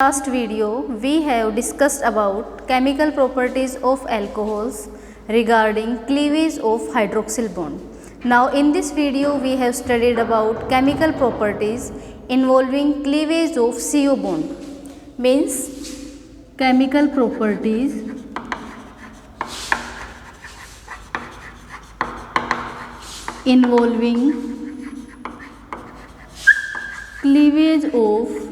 Last video we have discussed about chemical properties of alcohols regarding cleavage of hydroxyl bond. Now in this video we have studied about chemical properties involving cleavage of CO bond. Means chemical properties involving cleavage of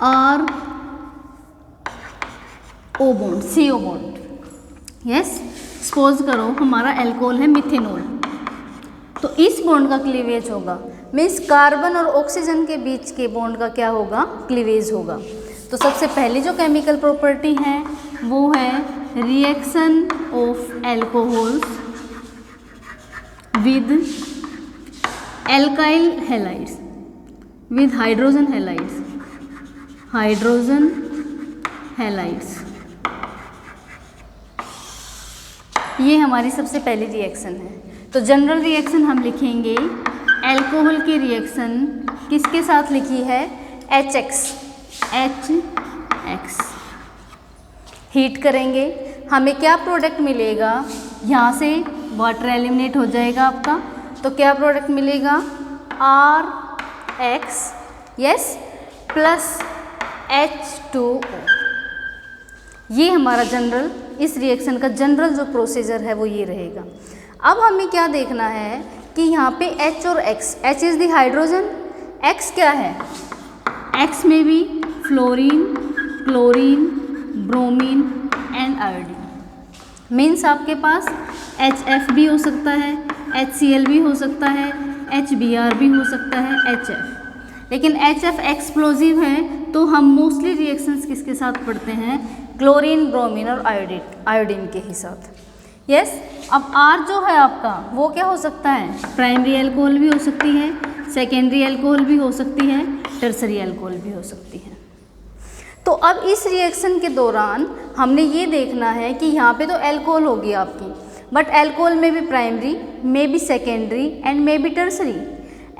R O bond CO bond. Yes, suppose करो हमारा alcohol है methanol, तो इस bond का cleavage होगा. Means carbon और oxygen के बीच के बॉन्ड का क्या होगा, क्लीवेज होगा. तो सबसे पहली जो केमिकल प्रॉपर्टी है वो है reaction of alcohols with alkyl halides with hydrogen halides. Hydrogen halides ये हमारी सबसे पहली रिएक्शन है. तो जनरल रिएक्शन हम लिखेंगे एल्कोहल की रिएक्शन किसके साथ लिखी है, HX. हीट करेंगे, हमें क्या प्रोडक्ट मिलेगा, यहाँ से वाटर एलिमिनेट हो जाएगा आपका, तो क्या प्रोडक्ट मिलेगा RX यस प्लस H2O. ये हमारा जनरल, इस रिएक्शन का जनरल जो प्रोसीजर है वो ये रहेगा. अब हमें क्या देखना है कि यहाँ पे H और X, H is the hydrogen, X क्या है, X में भी fluorine, chlorine, bromine and iodine. Means आपके पास HF भी हो सकता है, HCl भी हो सकता है, HBr भी हो सकता है, HF. लेकिन HF एक्सप्लोजिव है तो हम मोस्टली रिएक्शंस किसके साथ पढ़ते हैं, क्लोरीन, ब्रोमीन और आयोडीन के ही साथ. यस. अब R जो है आपका वो क्या हो सकता है, प्राइमरी एल्कोहल भी हो सकती है, सेकेंडरी एल्कोहल भी हो सकती है, टर्सरी एल्कोहल भी हो सकती है. तो अब इस रिएक्शन के दौरान हमने ये देखना है कि यहाँ पे तो एल्कोहल होगी आपकी, बट एल्कोहल में भी primary, may be secondary and may be tertiary.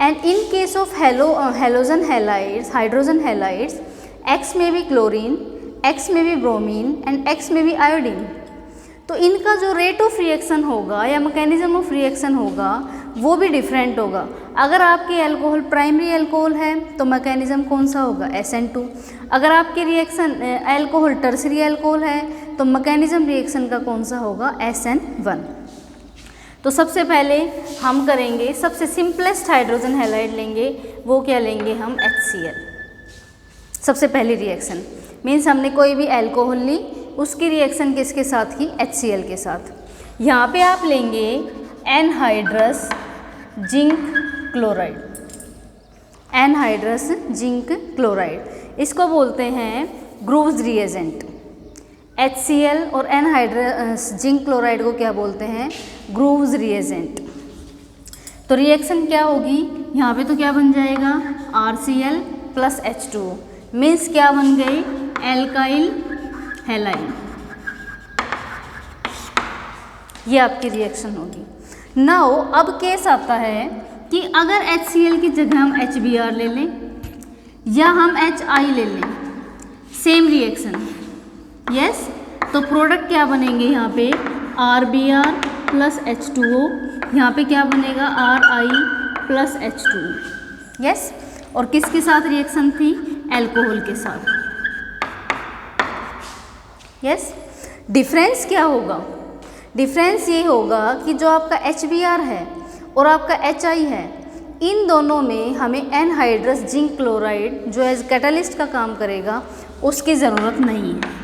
And in case of halogen halides, hydrogen halides, X में भी क्लोरीन, X में भी ब्रोमीन एंड X में भी आयोडीन. तो इनका जो रेट ऑफ रिएक्शन होगा या मैकेनिज्म ऑफ रिएक्शन होगा वो भी डिफरेंट होगा. अगर आपकी एल्कोहल प्राइमरी एल्कोहल है तो मैकेनिज्म कौन सा होगा, SN2. अगर आपकी रिएक्शन एल्कोहल टर्सरी एल्कोहल है तो मैकेनिज्म रिएक्शन का कौन सा होगा, SN1. तो सबसे पहले हम करेंगे, सबसे सिंपलेस्ट हाइड्रोजन हैलाइड लेंगे, वो क्या लेंगे हम, HCl. सबसे पहली रिएक्शन मीन्स हमने कोई भी एल्कोहल ली, उसकी रिएक्शन किसके साथ की, HCl के साथ. यहाँ पे आप लेंगे anhydrous zinc chloride. Anhydrous zinc chloride इसको बोलते हैं ग्रूव्स रिएजेंट. HCl और एनहाइड्रस जिंक क्लोराइड को क्या बोलते हैं, ग्रूव्स रिएजेंट. तो रिएक्शन क्या होगी, यहाँ पे तो क्या बन जाएगा, RCl प्लस H2O. मीन्स क्या बन गई, एल्काइल हैलाइड. ये आपकी रिएक्शन होगी. नाउ अब केस आता है कि अगर HCl की जगह हम HBr ले लें या हम HI ले लें, सेम रिएक्शन. यस. तो प्रोडक्ट क्या बनेंगे यहाँ पे, RBr प्लस H2O. यहाँ पे क्या बनेगा, RI प्लस H2O. यस. और किसके साथ रिएक्शन थी, एल्कोहल के साथ. यस. डिफरेंस क्या होगा, डिफरेंस ये होगा कि जो आपका HBr है और आपका HI है, इन दोनों में हमें एनहाइड्रस जिंक क्लोराइड जो एज कैटलिस्ट का काम करेगा उसकी ज़रूरत नहीं है.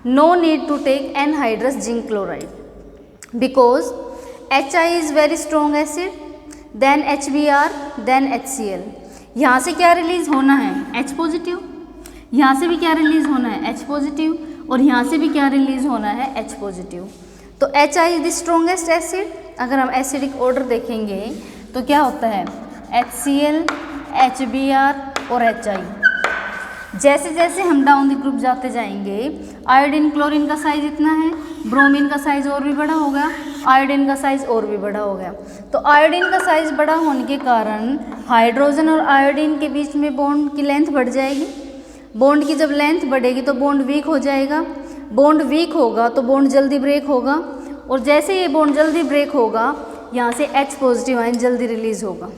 No need to take anhydrous zinc chloride because HI is very strong acid, then HBr, then HCl. यहाँ से क्या रिलीज होना है, H पॉजिटिव. यहाँ से भी क्या रिलीज होना है, H पॉजिटिव. और यहाँ से भी क्या रिलीज होना है, H पॉजिटिव. तो HI is the strongest acid. अगर हम एसिडिक ऑर्डर देखेंगे तो क्या होता है, HCl, HBr और HI. जैसे जैसे हम डाउन द ग्रुप जाते जाएंगे, आयोडीन क्लोरीन का साइज इतना है, ब्रोमीन का साइज और भी बड़ा होगा, आयोडीन का साइज़ और भी बड़ा हो गया। तो आयोडीन का साइज़ बड़ा होने के कारण हाइड्रोजन और आयोडीन के बीच में बॉन्ड की लेंथ बढ़ जाएगी। बॉन्ड की जब लेंथ बढ़ेगी तो बॉन्ड वीक हो जाएगा। बॉन्ड वीक होगा तो बॉन्ड जल्दी ब्रेक होगा, और जैसे ये बॉन्ड जल्दी ब्रेक होगा यहाँ से H पॉजिटिव आयन जल्दी रिलीज़ होगा।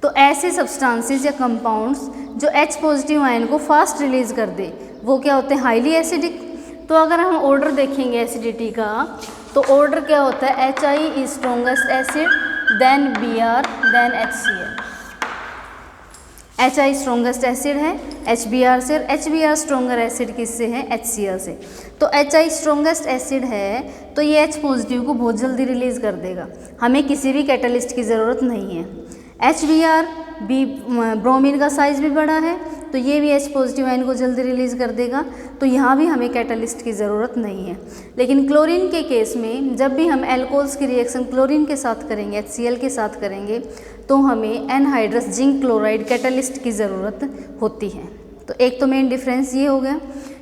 तो ऐसे सब्सटेंसेस या कंपाउंड्स जो H पॉजिटिव आयन को फास्ट रिलीज़ कर दे वो क्या होते हैं? Highly acidic. तो अगर हम ऑर्डर देखेंगे एसिडिटी का, तो ऑर्डर क्या होता है? HI is strongest acid, then Br, then HCl। HI strongest acid है HBr से, और HBr स्ट्रॉन्गर एसिड किससे है? HCl से। तो HI स्ट्रॉन्गेस्ट एसिड है तो ये H पॉजिटिव को बहुत जल्दी रिलीज़ कर देगा, हमें किसी भी कैटलिस्ट की ज़रूरत नहीं है। HBr भी ब्रोमीन का साइज़ भी बड़ा है तो ये भी H पॉजिटिव आयन को जल्दी रिलीज़ कर देगा, तो यहाँ भी हमें कैटलिस्ट की ज़रूरत नहीं है। लेकिन क्लोरीन के केस में जब भी हम एल्कोहल्स की रिएक्शन क्लोरीन के साथ करेंगे, HCl के साथ करेंगे, तो हमें एनहाइड्रस जिंक क्लोराइड कैटलिस्ट की ज़रूरत होती है। तो एक तो मेन डिफरेंस ये हो गया,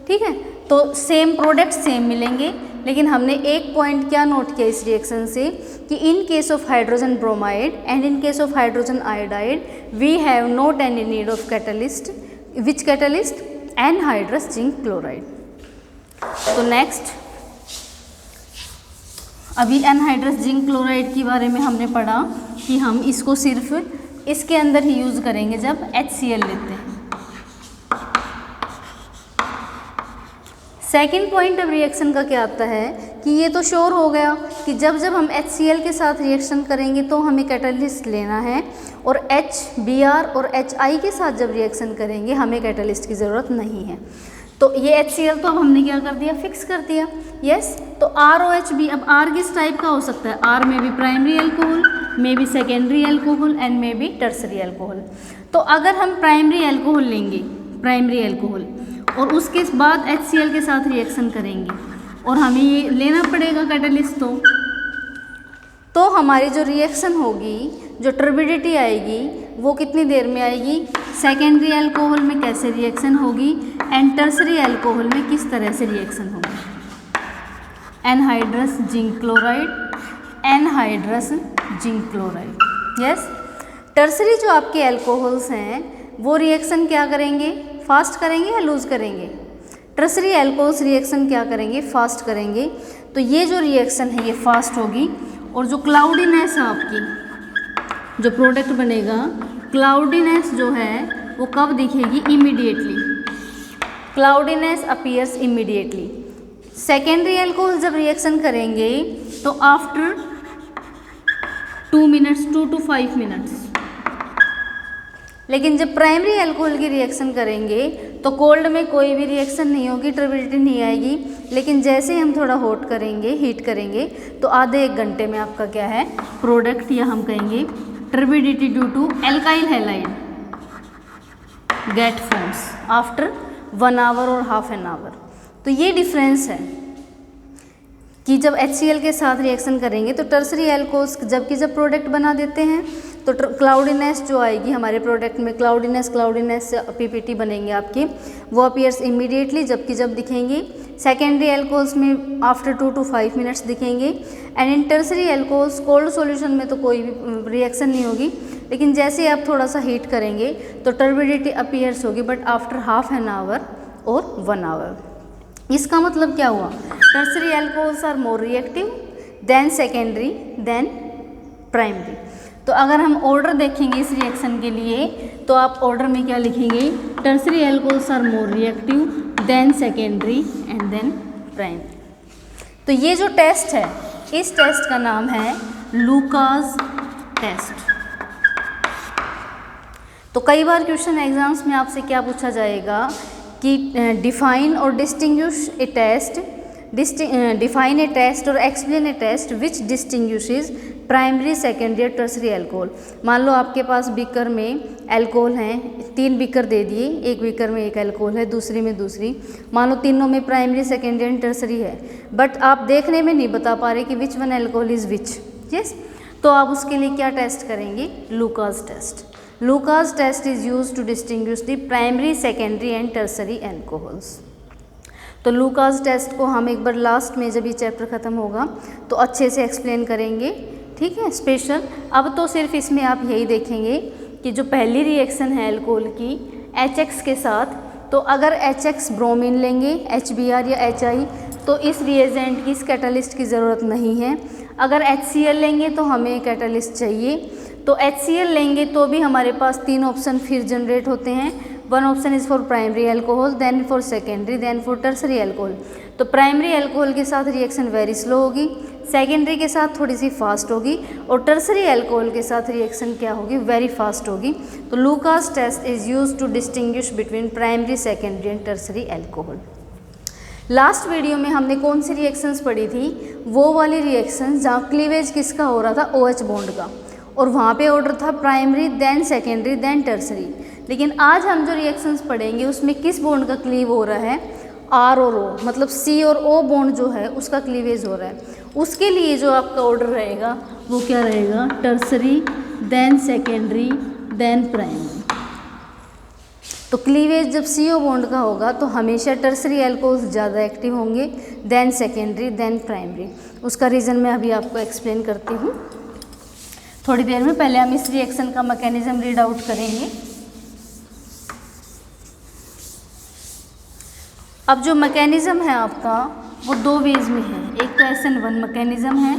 ठीक है। तो सेम प्रोडक्ट सेम मिलेंगे, लेकिन हमने एक पॉइंट क्या नोट किया इस रिएक्शन से कि in case of hydrogen bromide and in case of hydrogen iodide we have not any need of catalyst. Which catalyst? Anhydrous zinc chloride. तो नेक्स्ट अभी एनहाइड्रस जिंक क्लोराइड के बारे में हमने पढ़ा कि हम इसको सिर्फ इसके अंदर ही यूज़ करेंगे जब HCl लेते हैं। सेकेंड पॉइंट अब रिएक्शन का क्या आता है कि ये तो श्योर हो गया कि जब जब हम HCl के साथ रिएक्शन करेंगे तो हमें कैटलिस्ट लेना है, और HBr और HI के साथ जब रिएक्शन करेंगे हमें कैटलिस्ट की ज़रूरत नहीं है। तो ये HCl तो अब हमने क्या कर दिया? फिक्स कर दिया। यस। तो ROHB, अब R किस टाइप का हो सकता है? R में भी प्राइमरी एल्कोहल, में भी सेकेंडरी एल्कोहल एंड में भी टर्सरी एल्कोहल। तो अगर हम प्राइमरी एल्कोहल लेंगे, प्राइमरी एल्कोहल, और उसके बाद HCl के साथ रिएक्शन करेंगे और हमें ये लेना पड़ेगा कैटलिस्ट, तो हमारी जो रिएक्शन होगी, जो टर्बिडिटी आएगी वो कितनी देर में आएगी? सेकेंडरी एल्कोहल में कैसे रिएक्शन होगी एंड टर्सरी एल्कोहल में किस तरह से रिएक्शन होगी? Anhydrous zinc chloride, anhydrous zinc chloride. Yes. Tertiary जो आपके एल्कोहल्स हैं वो रिएक्शन क्या करेंगे? फास्ट करेंगे या लूज करेंगे? टर्सरी एल्कोहल्स रिएक्शन क्या करेंगे? फास्ट करेंगे। तो ये जो रिएक्शन है ये फास्ट होगी, और जो क्लाउडीनेस है आपकी, जो प्रोडक्ट बनेगा, क्लाउडीनेस जो है वो कब दिखेगी? Immediately. Cloudiness appears immediately. Secondary alcohol जब रिएक्शन करेंगे तो आफ्टर 2 मिनट्स, 2 to 5 मिनट्स। लेकिन जब प्राइमरी अल्कोहल की रिएक्शन करेंगे तो कोल्ड में कोई भी रिएक्शन नहीं होगी, टर्बिडिटी नहीं आएगी। लेकिन जैसे ही हम थोड़ा हॉट करेंगे, हीट करेंगे, तो आधे 1 घंटे में आपका क्या है? प्रोडक्ट, या हम कहेंगे turbidity due to alkyl halide get forms after 1 hour और हाफ एन आवर। तो ये डिफरेंस है कि जब HCl के साथ रिएक्शन करेंगे तो टर्सरी एल्कोहल्स जब प्रोडक्ट बना देते हैं तो क्लाउडीनेस जो आएगी हमारे प्रोडक्ट में, क्लाउडीनेस से PPT बनेंगे आपके, वो अपीयर्स इमीडिएटली, जबकि जब दिखेंगे सेकेंडरी एल्कोहल्स में आफ्टर 2 to 5 मिनट्स दिखेंगे। And in tertiary alcohols cold solution में तो कोई भी रिएक्शन नहीं होगी, लेकिन जैसे ही आप थोड़ा सा हीट करेंगे तो टर्बिडिटी अपीयर्स होगी, but after half an hour और 1 आवर। इसका मतलब क्या हुआ? Tertiary alcohols are more reactive than secondary then primary. तो अगर हम ऑर्डर देखेंगे इस रिएक्शन के लिए तो आप ऑर्डर में क्या लिखेंगे? Tertiary alcohols are more reactive than secondary and then primary. तो ये जो टेस्ट है, इस टेस्ट का नाम है लूकास टेस्ट। तो कई बार क्वेश्चन एग्जाम्स में आपसे क्या पूछा जाएगा कि डिफाइन और distinguish a test, define a test और explain a test which distinguishes primary, secondary और टर्सरी एल्कोहल। मान लो आपके पास बीकर में एल्कोहल हैं, 3 बीकर दे दिए, एक बीकर में एक एल्कोहल है, दूसरी में दूसरी, मान लो तीनों में प्राइमरी, सेकेंडरी एंड टर्सरी है, बट आप देखने में नहीं बता पा रहे कि which one alcohol is which. Yes. तो आप उसके लिए क्या टेस्ट करेंगे? Lucas test. Lucas test is used to distinguish the primary, secondary and tertiary alcohols. तो लूकास टेस्ट को हम एक बार लास्ट में जब ये चैप्टर ख़त्म होगा तो अच्छे से एक्सप्लेन करेंगे, ठीक है, स्पेशल। अब तो सिर्फ इसमें आप यही देखेंगे कि जो पहली रिएक्शन है अल्कोहल की HX के साथ, तो अगर HX ब्रोमीन लेंगे HBr या HI तो इस रिएजेंट की, इस कैटालिस्ट की ज़रूरत नहीं है। अगर HCl लेंगे तो हमें कैटालिस्ट चाहिए, तो HCl लेंगे तो भी हमारे पास 3 ऑप्शन फिर जनरेट होते हैं। 1 option is for primary alcohol, then for secondary, then for tertiary alcohol. तो प्राइमरी अल्कोहल के साथ रिएक्शन वेरी स्लो होगी, सेकेंडरी के साथ थोड़ी सी फास्ट होगी, और टर्सरी अल्कोहल के साथ रिएक्शन क्या होगी, वेरी फास्ट होगी। तो Lucas test is use to distinguish between primary, secondary and tertiary alcohol. Last video में हमने कौन सी रिएक्शंस पढ़ी थी, वो वाली रिएक्शंस जहाँ क्लीवेज किसका हो रहा था, OH बॉन्ड का, और वहाँ पे ऑर्डर था primary, then secondary, then tertiary. लेकिन आज हम जो रिएक्शंस पढ़ेंगे उसमें किस बॉन्ड का क्लीव हो रहा है, R और O, मतलब C और O बॉन्ड जो है उसका क्लीवेज हो रहा है। उसके लिए जो आपका ऑर्डर रहेगा वो क्या रहेगा, tertiary, then secondary, then primary. तो क्लीवेज जब CO बॉन्ड का होगा तो हमेशा टर्सरी अल्कोहल्स ज़्यादा एक्टिव होंगे, देन सेकेंडरी, देन प्राइमरी। उसका रीज़न मैं अभी आपको एक्सप्लेन करती हूँ थोड़ी देर में। पहले हम इस रिएक्शन का मैकेनिज्म रीड आउट करेंगे। अब जो मैकेनिज्म है आपका वो 2 वेज में है, एक तो SN1 मैकेनिज्म है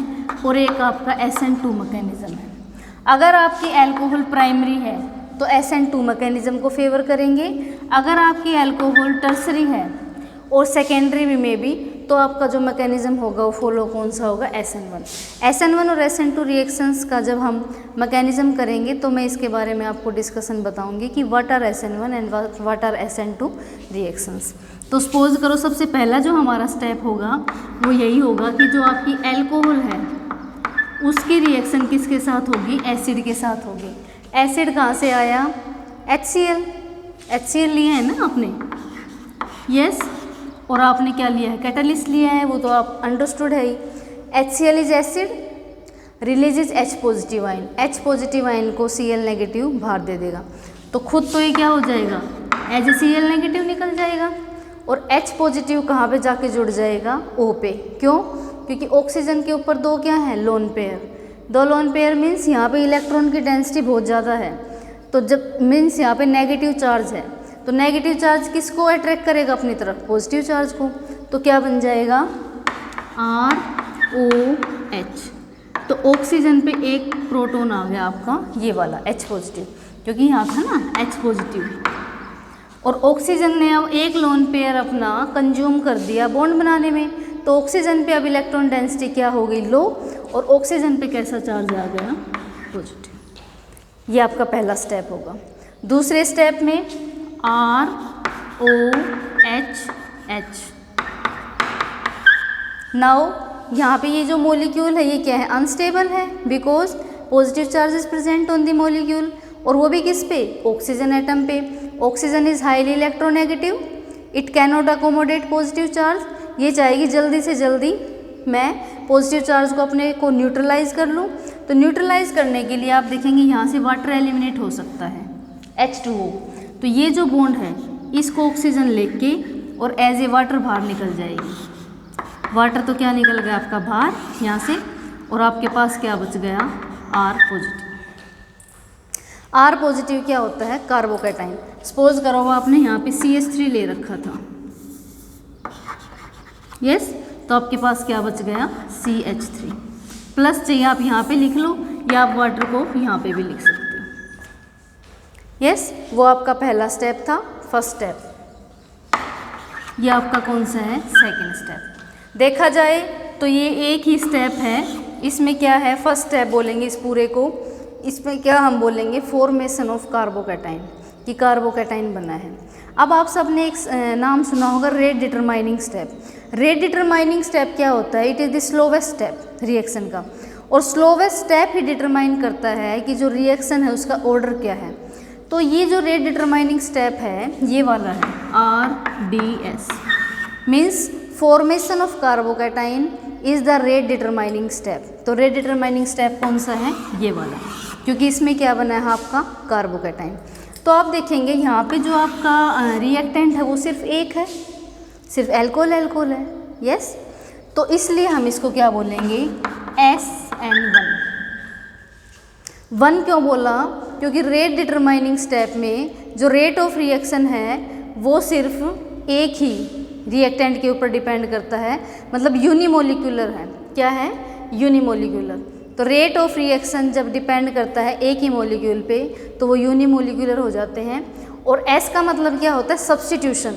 और एक आपका SN2 मैकेनिज्म है। अगर आपकी अल्कोहल प्राइमरी है तो SN2 मैकेनिज्म को फेवर करेंगे, अगर आपकी अल्कोहल टर्सरी है और सेकेंडरी में भी तो आपका जो मैकेनिज्म होगा वो फॉलो कौन सा होगा, SN1 और SN2 रिएक्शंस का जब हम मैकेनिज्म करेंगे तो मैं इसके बारे में आपको डिस्कशन बताऊंगी कि what are SN1 and what are SN2 reactions. तो सपोज करो सबसे पहला जो हमारा स्टेप होगा वो यही होगा कि जो आपकी अल्कोहल है उसकी रिएक्शन किसके साथ होगी, एसिड के साथ होगी। एसिड कहाँ से आया, HCl लिया है ना आपने, यस, और आपने क्या लिया है, कैटालिस्ट लिया है, वो तो आप अंडरस्टूड है ही। HCl is acid, releases H positive ion, H positive ion को Cl नेगेटिव बाहर दे देगा, तो खुद तो ये क्या हो जाएगा, एज Cl नेगेटिव निकल जाएगा, और H पॉजिटिव कहाँ पे जाके जुड़ जाएगा, O पे। क्यों, क्योंकि ऑक्सीजन के ऊपर 2 क्या है, lone pair. 2 lone pair means यहाँ पे इलेक्ट्रॉन की डेंसिटी बहुत ज़्यादा है, तो जब मीन्स यहाँ पे नेगेटिव चार्ज है, तो नेगेटिव चार्ज किसको अट्रैक्ट करेगा अपनी तरफ, पॉजिटिव चार्ज को। तो क्या बन जाएगा, ROH। तो ऑक्सीजन पे एक प्रोटॉन आ गया आपका ये वाला H पॉजिटिव, क्योंकि यहाँ था ना H पॉजिटिव, और ऑक्सीजन ने अब एक लोन पेयर अपना कंज्यूम कर दिया बॉन्ड बनाने में, तो ऑक्सीजन पे अब इलेक्ट्रॉन डेंसिटी क्या हो गई, लो, और ऑक्सीजन पे कैसा चार्ज आ गया, पॉजिटिव। ये आपका पहला स्टेप होगा। दूसरे स्टेप में ROH। नाउ यहाँ पे ये जो मॉलिक्यूल है ये क्या है, अनस्टेबल है, because positive charge is present on the molecule, और वो भी किस पे, ऑक्सीजन एटम पे। Oxygen is highly electronegative, it can not accommodate positive charge. ये चाहेगी जल्दी से जल्दी मैं पॉजिटिव चार्ज को अपने को न्यूट्रलाइज कर लूँ, तो न्यूट्रलाइज करने के लिए आप देखेंगे यहाँ से वाटर एलिमिनेट हो सकता है, H2O। तो ये जो बॉन्ड है इसको ऑक्सीजन लेके और एज ए वाटर बाहर निकल जाएगी। वाटर तो क्या निकल गया आपका बाहर यहाँ से, और आपके पास क्या बच गया, R पॉजिटिव। R पॉजिटिव क्या होता है, कार्बोकैटाइन। सपोज करो आपने यहाँ पे CH3 ले रखा था, यस, तो आपके पास क्या बच गया, CH3 प्लस। चाहिए आप यहाँ पे लिख लो या आप वाटर को यहाँ पे भी लिख सकते हो, यस। वो आपका पहला स्टेप था, फर्स्ट स्टेप। ये आपका कौन सा है, सेकंड स्टेप। देखा जाए तो ये एक ही स्टेप है, इसमें क्या है, फर्स्ट स्टेप बोलेंगे इस पूरे को, इसमें क्या हम बोलेंगे, फॉर्मेशन ऑफ कार्बोकैटाइन, कि कार्बोकैटाइन बना है। अब आप सबने एक नाम सुना होगा, rate determining step. Rate determining step क्या होता है, it is the slowest step reaction का, और स्लोवेस्ट स्टेप ही डिटरमाइन करता है कि जो रिएक्शन है उसका ऑर्डर क्या है। तो ये जो रेट डिटरमाइनिंग स्टेप है ये वाला है, RDS, means formation of carbocation is the rate determining step. तो रेट डिटरमाइनिंग स्टेप कौन सा है, ये वाला, क्योंकि इसमें क्या बना है आपका, कार्बोकैटाइन। तो आप देखेंगे यहाँ पे जो आपका रिएक्टेंट है वो सिर्फ एक है, सिर्फ एल्कोहल एल्कोहल है, यस। तो इसलिए हम इसको क्या बोलेंगे, SN1। 1 क्यों बोला, क्योंकि रेट डिटरमाइनिंग स्टेप में जो रेट ऑफ रिएक्शन है वो सिर्फ एक ही रिएक्टेंट के ऊपर डिपेंड करता है, मतलब यूनिमोलिकुलर है। क्या है, यूनिमोलिकुलर। तो रेट ऑफ रिएक्शन जब डिपेंड करता है एक ही मॉलिक्यूल पे तो वो यूनिमोलिकुलर हो जाते हैं। और S का मतलब क्या होता है, सब्स्टिट्यूशन।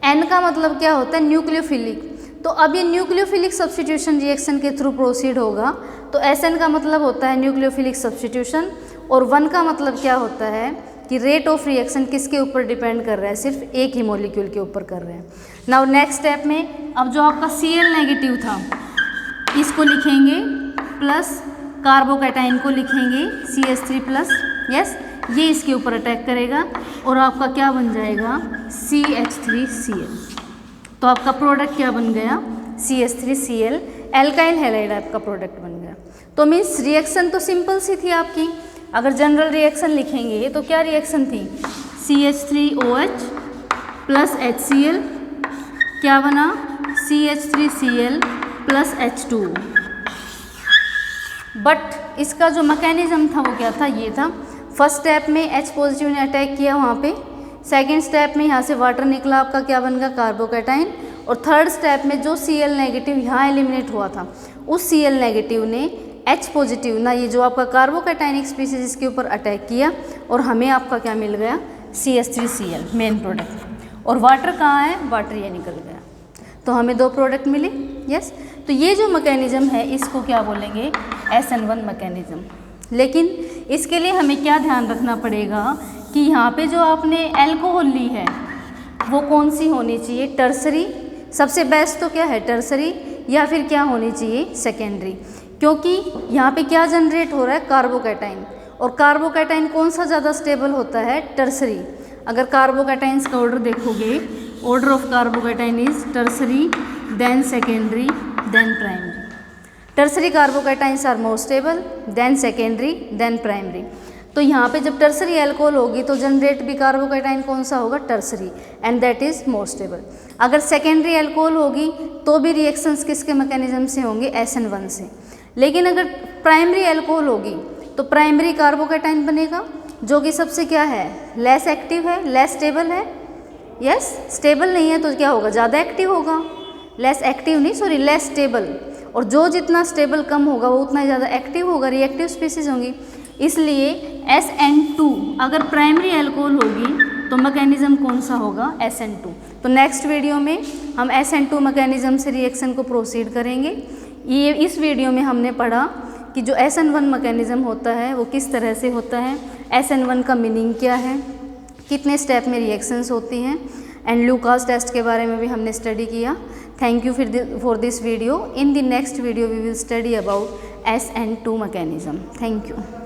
N का मतलब क्या होता है, न्यूक्लियोफिलिक। तो अब ये न्यूक्लियोफिलिक सब्स्टिट्यूशन रिएक्शन के थ्रू प्रोसीड होगा, तो SN का मतलब होता है न्यूक्लियोफिलिक सब्स्टिट्यूशन। और 1 का मतलब क्या होता है कि रेट ऑफ रिएक्शन किसके ऊपर डिपेंड कर रहा है, सिर्फ एक ही मॉलिक्यूल के ऊपर कर रहे हैं। नाउ नेक्स्ट स्टेप में अब जो आपका Cl नेगेटिव था इसको लिखेंगे प्लस कार्बोकैटाइन को लिखेंगे CH3 प्लस, यस। ये इसके ऊपर अटैक करेगा और आपका क्या बन जाएगा, CH3Cl। तो आपका प्रोडक्ट क्या बन गया, CH3Cl, एल्काइल हैलाइड आपका प्रोडक्ट बन गया। तो मीन्स रिएक्शन तो सिंपल सी थी आपकी। अगर जनरल रिएक्शन लिखेंगे तो क्या रिएक्शन थी, CH3OH प्लस HCl, क्या बना, CH3Cl प्लस H2O। बट इसका जो मैकेनिज्म था वो क्या था, ये था। फर्स्ट स्टेप में H पॉजिटिव ने अटैक किया वहाँ पे, सेकेंड स्टेप में यहाँ से वाटर निकला, आपका क्या बन गया, कार्बोकैटाइन। और थर्ड स्टेप में जो Cl नेगेटिव यहाँ एलिमिनेट हुआ था उस Cl नेगेटिव ने H पॉजिटिव ना, ये जो आपका कार्बोकैटाइनिक स्पीसीज इसके ऊपर अटैक किया और हमें आपका क्या मिल गया, CH3Cl मेन प्रोडक्ट। और वाटर कहाँ है, वाटर ये निकल गया, तो हमें 2 प्रोडक्ट मिले, यस। तो ये जो मैकेनिज्म है इसको क्या बोलेंगे, SN1 मैकेनिज्म। लेकिन इसके लिए हमें क्या ध्यान रखना पड़ेगा कि यहाँ पे जो आपने एल्कोहल ली है वो कौन सी होनी चाहिए, टर्सरी। सबसे बेस्ट तो क्या है, टर्सरी, या फिर क्या होनी चाहिए, सेकेंडरी। क्योंकि यहाँ पे क्या जनरेट हो रहा है, कार्बोकैटाइन। और कार्बोकैटाइन कौन सा ज़्यादा स्टेबल होता है, टर्सरी। अगर कार्बोकैटाइन्स का ऑर्डर देखोगे, order of carbocation is tertiary, then secondary, then primary. Tertiary carbocations are more stable, then secondary, then primary. तो यहाँ पे जब टर्सरी एल्कोहल होगी तो जनरेट भी कार्बोकैटाइन कौन सा होगा, tertiary, and that is more stable. अगर सेकेंडरी एल्कोहल होगी तो भी रिएक्शंस किसके मैकेनिज्म से होंगे, SN1 से। लेकिन अगर प्राइमरी एल्कोहल होगी तो प्राइमरी कार्बोकैटाइन बनेगा जो कि सबसे क्या है, लेस एक्टिव है, लेस स्टेबल है, यस। स्टेबल नहीं है तो क्या होगा, ज़्यादा एक्टिव होगा, लेस एक्टिव नहीं, सॉरी, लेस स्टेबल। और जो जितना स्टेबल कम होगा वो उतना ही ज़्यादा एक्टिव होगा, रिएक्टिव स्पीसीज होंगी। इसलिए SN2 अगर प्राइमरी एल्कोहल होगी तो मैकेनिज्म कौन सा होगा, SN2। तो नेक्स्ट वीडियो में हम SN2 मैकेनिज्म से रिएक्शन को प्रोसीड करेंगे। ये इस वीडियो में हमने पढ़ा कि जो SN1 मैकेनिज्म होता है वो किस तरह से होता है, SN1 का मीनिंग क्या है, कितने स्टेप में रिएक्शंस होती हैं, एंड लुकास टेस्ट के बारे में भी हमने स्टडी किया। Thank you for this video. In the next video we will study about SN2 mechanism. Thank you.